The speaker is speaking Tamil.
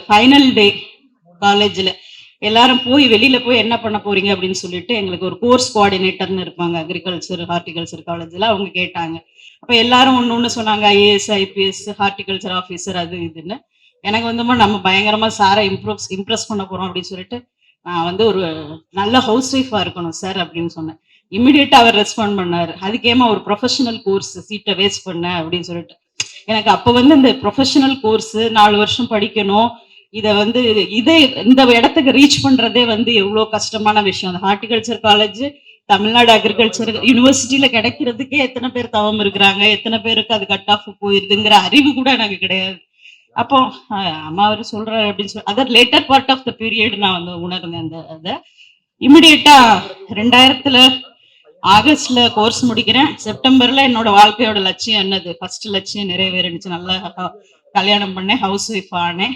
ஃபைனல் டே காலேஜ்ல எல்லாரும் போய் வெளியில போய் என்ன பண்ண போறீங்க அப்படின்னு சொல்லிட்டு எங்களுக்கு ஒரு கோர்ஸ் கோஆர்டினேட்டர்னு இருப்பாங்க அக்ரிகல்ச்சர் ஹார்டிகல்ச்சர் காலேஜ்ல. அவங்க கேட்டாங்க. அப்ப எல்லாரும் ஒண்ணு ஒண்ணு சொன்னாங்க. ஐஏஎஸ், ஐபிஎஸ், ஹார்டிகல்ச்சர் ஆஃபீஸர் அது இதுன்னு. எனக்கு வந்து நம்ம பயங்கரமா சாரை இம்ப்ரெஸ் பண்ண போறோம் அப்படின்னு சொல்லிட்டு நான் வந்து ஒரு நல்ல ஹவுஸ் ஒய்ஃபா இருக்கணும் சார் அப்படின்னு சொன்னேன். இமிடியேட்டா அவர் ரெஸ்பாண்ட் பண்ணாரு. அதுக்கேமா ஒரு ப்ரொஃபஷனல் கோர்ஸ் சீட்டை வேஸ்ட் பண்ண அப்படின்னு சொல்லிட்டு. எனக்கு அப்ப வந்து இந்த ப்ரொஃபஷனல் கோர்ஸ் 4 வருஷம் படிக்கணும். இதை வந்து இதே இந்த இடத்துக்கு ரீச் பண்றதே வந்து எவ்வளவு கஷ்டமான விஷயம். அந்த ஹார்டிகல்ச்சர் காலேஜ் தமிழ்நாடு அக்ரிகல்ச்சர் யூனிவர்சிட்டியில கிடைக்கிறதுக்கே எத்தனை பேர் தவம் இருக்கிறாங்க, எத்தனை பேருக்கு அது கட் ஆஃப் போயிருதுங்கிற அறிவு கூட எனக்கு கிடையாது. அப்போ அம்மா அவர் சொல்றாரு அப்படின்னு சொல்லி other later part of the period நான் வந்து உணர்ந்தேன். அந்த அதை இமிடியேட்டா 2000 ஆகஸ்ட்ல கோர்ஸ் முடிக்கிறேன். செப்டம்பர்ல என்னோட வாழ்க்கையோட லட்சியம் என்னது, ஃபர்ஸ்ட் லட்சியம் நிறைவேறிடுச்சு. நல்லா கல்யாணம் பண்ணேன், ஹவுஸ் ஒய்ஃப் ஆனேன்.